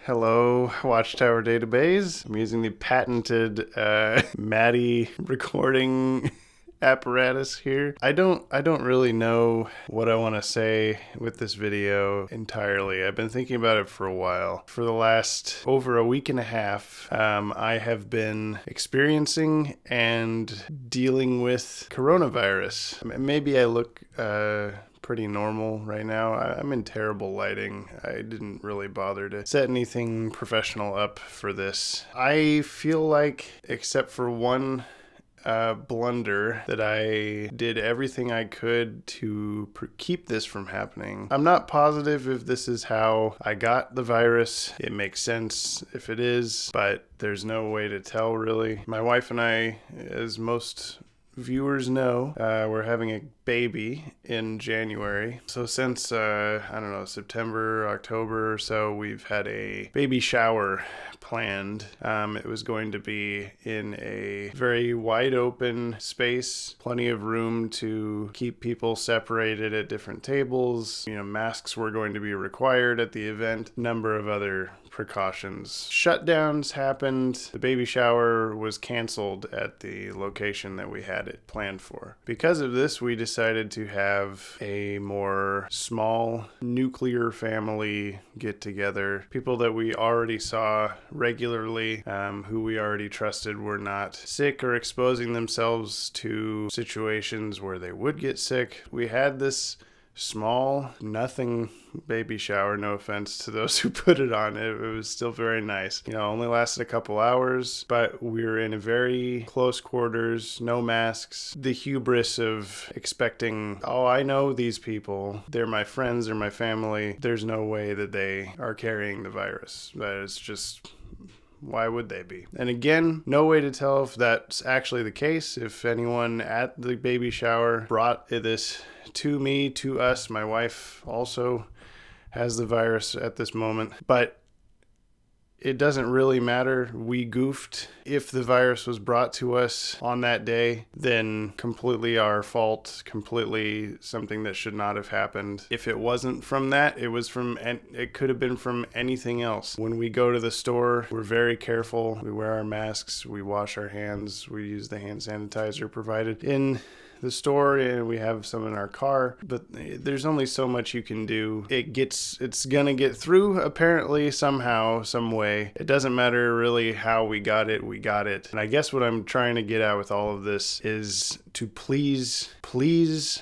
Hello, Watchtower Database. I'm using the patented MADI recording apparatus here. I don't really know what I want to say with this video entirely. I've been thinking about it for a while. For the last over a week and a half, I have been experiencing and dealing with coronavirus. Maybe I look pretty normal right now. I'm in terrible lighting. I didn't really bother to set anything professional up for this. I feel like, except for one blunder, that I did everything I could to keep this from happening. I'm not positive if this is how I got the virus. It makes sense if it is, but there's no way to tell really. My wife and I, as most viewers know, we're having a baby in January. So since, September, October or so, we've had a baby shower planned. It was going to be in a very wide open space, plenty of room to keep people separated at different tables. Masks were going to be required at the event, number of other precautions. Shutdowns happened. The baby shower was canceled at the location that we had it planned for. Because of this, we decided to have a more small nuclear family get together. People that we already saw regularly, who we already trusted were not sick or exposing themselves to situations where they would get sick. We had this small, nothing baby shower, no offense to those who put it on. It was still very nice. Only lasted a couple hours, but we were in a very close quarters, no masks. The hubris of expecting, I know these people, they're my friends, they're my family. There's no way that they are carrying the virus. That is just... why would they be? And again, no way to tell if that's actually the case. If anyone at the baby shower brought this to us. My wife also has the virus at this moment, but it doesn't really matter. We goofed. If the virus was brought to us on that day, then completely our fault, completely something that should not have happened. If it wasn't from that, it could have been from anything else. When we go to the store, we're very careful. We wear our masks, we wash our hands, we use the hand sanitizer provided in the store, and we have some in our car, but there's only so much you can do. It's gonna get through apparently somehow, some way. It doesn't matter really how we got it. And I guess what I'm trying to get at with all of this is to please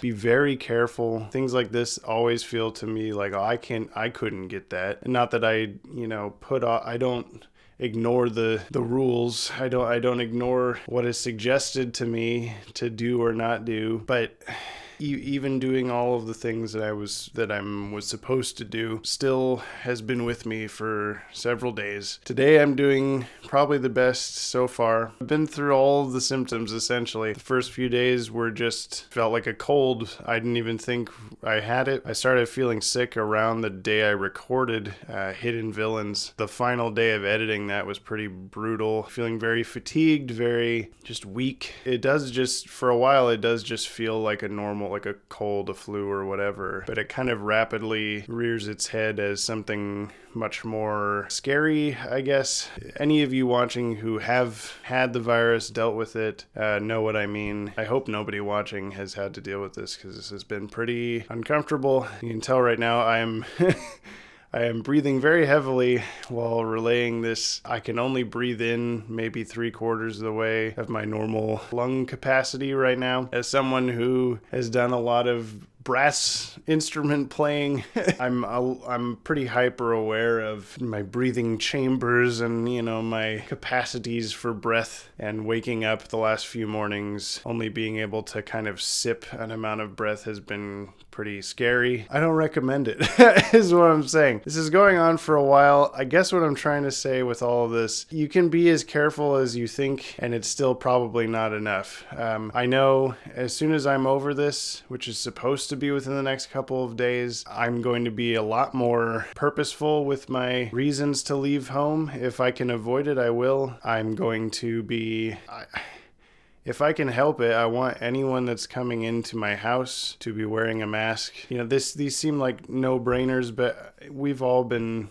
be very careful. Things like this always feel to me like, I couldn't get that. And not that I don't ignore the rules. I don't ignore what is suggested to me to do or not do, but even doing all of the things that I was supposed to do still has been with me for several days. Today I'm doing probably the best so far. I've been through all of the symptoms essentially. The first few days felt like a cold. I didn't even think I had it. I started feeling sick around the day I recorded Hidden Villains. The final day of editing that was pretty brutal. Feeling very fatigued, very just weak. For a while it does just feel like like a cold, a flu or whatever, but it kind of rapidly rears its head as something much more scary, I guess. Any of you watching who have had the virus, dealt with it, know what I mean. I hope nobody watching has had to deal with this, because this has been pretty uncomfortable. You can tell right now I am breathing very heavily while relaying this. I can only breathe in maybe 3/4 of the way of my normal lung capacity right now. As someone who has done a lot of brass instrument playing, I'm pretty hyper aware of my breathing chambers and my capacities for breath, and waking up the last few mornings only being able to kind of sip an amount of breath has been pretty scary. I don't recommend it is what I'm saying. This is going on for a while. I guess what I'm trying to say with all of this, you can be as careful as you think, and it's still probably not enough. I know as soon as I'm over this, which is supposed to be within the next couple of days, I'm going to be a lot more purposeful with my reasons to leave home. If I can avoid it, I will. I'm going to be... if I can help it, I want anyone that's coming into my house to be wearing a mask. You know, these seem like no-brainers, but we've all been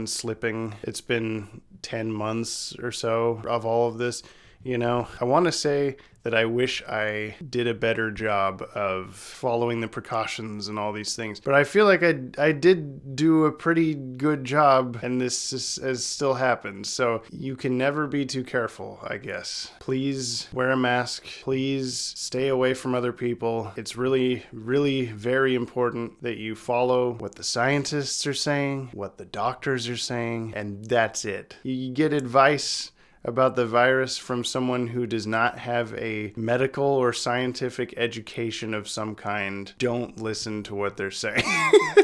slipping. It's been 10 months or so of all of this. You know, I want to say that I wish I did a better job of following the precautions and all these things. But I feel like I did do a pretty good job, and this has still happened. So you can never be too careful, I guess. Please wear a mask. Please stay away from other people. It's really, really very important that you follow what the scientists are saying, what the doctors are saying, and that's it. You get advice about the virus from someone who does not have a medical or scientific education of some kind. Don't listen to what they're saying.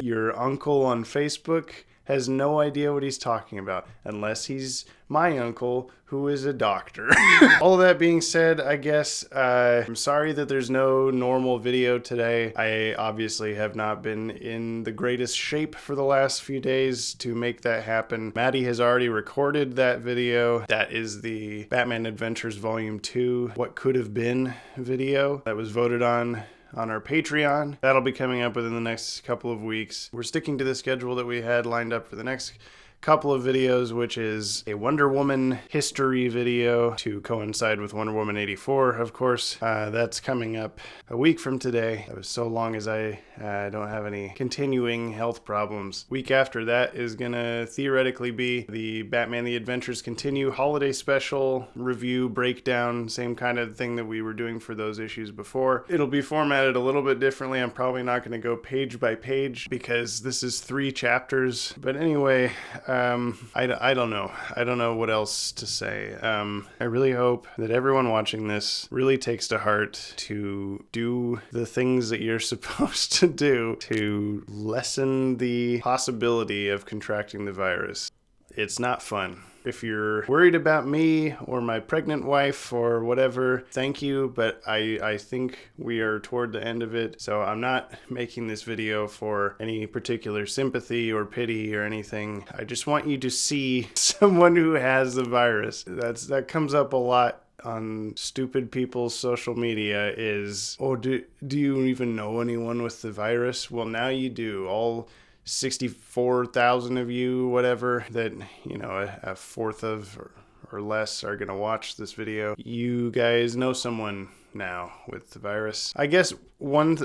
Your uncle on Facebook has no idea what he's talking about, unless he's my uncle, who is a doctor. All that being said, I guess I'm sorry that there's no normal video today. I obviously have not been in the greatest shape for the last few days to make that happen. Maddie has already recorded that video. That is the Batman Adventures Volume 2 What Could Have Been video that was voted on our Patreon. That'll be coming up within the next couple of weeks. We're sticking to the schedule that we had lined up for the next couple of videos, which is a Wonder Woman history video to coincide with Wonder Woman 84, of course. That's coming up a week from today. That was so long as I don't have any continuing health problems. Week after that is gonna theoretically be the Batman The Adventures Continue holiday special review breakdown, same kind of thing that we were doing for those issues before. It'll be formatted a little bit differently. I'm probably not gonna go page by page because this is 3 chapters. But anyway, I don't know. I don't know what else to say. I really hope that everyone watching this really takes to heart to do the things that you're supposed to do to lessen the possibility of contracting the virus. It's not fun. If you're worried about me or my pregnant wife or whatever, thank you, but I think we are toward the end of it, so I'm not making this video for any particular sympathy or pity or anything. I just want you to see someone who has the virus. That comes up a lot on stupid people's social media is, oh, do you even know anyone with the virus? Well, now you do. All 64,000 of you, whatever, that, you know, a fourth of or less are gonna watch this video. You guys know someone now with the virus. I guess one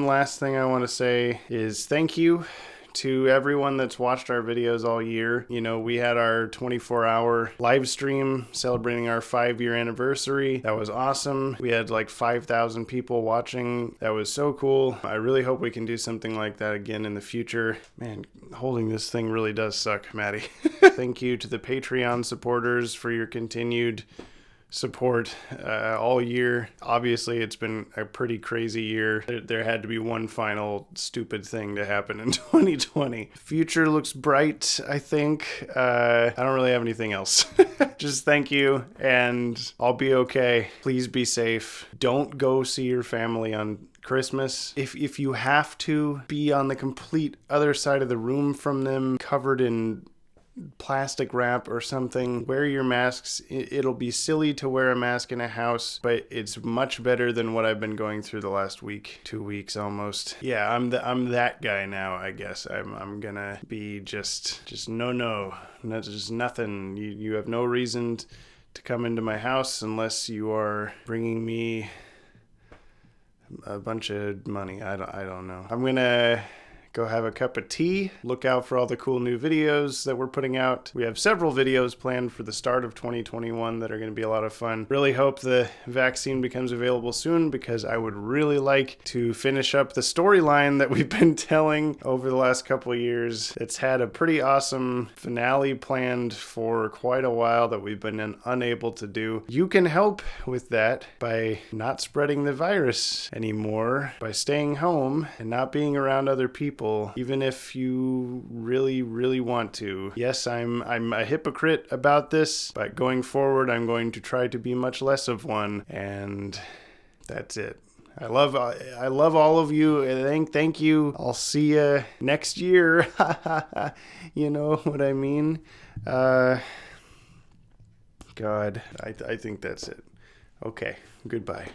last thing I want to say is thank you to everyone that's watched our videos all year. You know, we had our 24-hour live stream celebrating our 5-year anniversary. That was awesome. We had like 5,000 people watching. That was so cool. I really hope we can do something like that again in the future. Man, holding this thing really does suck, Maddie. Thank you to the Patreon supporters for your continued support all year. Obviously, it's been a pretty crazy year. There had to be one final stupid thing to happen in 2020. Future looks bright, I think. I don't really have anything else. Just thank you, and I'll be okay. Please be safe. Don't go see your family on Christmas. If you have to be on the complete other side of the room from them, covered in plastic wrap or something, wear your masks. It'll be silly to wear a mask in a house, but it's much better than what I've been going through the last week, 2 weeks almost. Yeah, I'm that guy now, I guess. I'm gonna be just no, that's just nothing. You have no reason to come into my house unless you are bringing me a bunch of money. I don't know. I'm gonna go have a cup of tea. Look out for all the cool new videos that we're putting out. We have several videos planned for the start of 2021 that are going to be a lot of fun. Really hope the vaccine becomes available soon, because I would really like to finish up the storyline that we've been telling over the last couple of years. It's had a pretty awesome finale planned for quite a while that we've been unable to do. You can help with that by not spreading the virus anymore, by staying home and not being around other people, even if you really, really want to. Yes, I'm a hypocrite about this, but going forward, I'm going to try to be much less of one, and that's it. I love all of you. Thank you. I'll see you next year. You know what I mean? God, I think that's it. Okay, goodbye.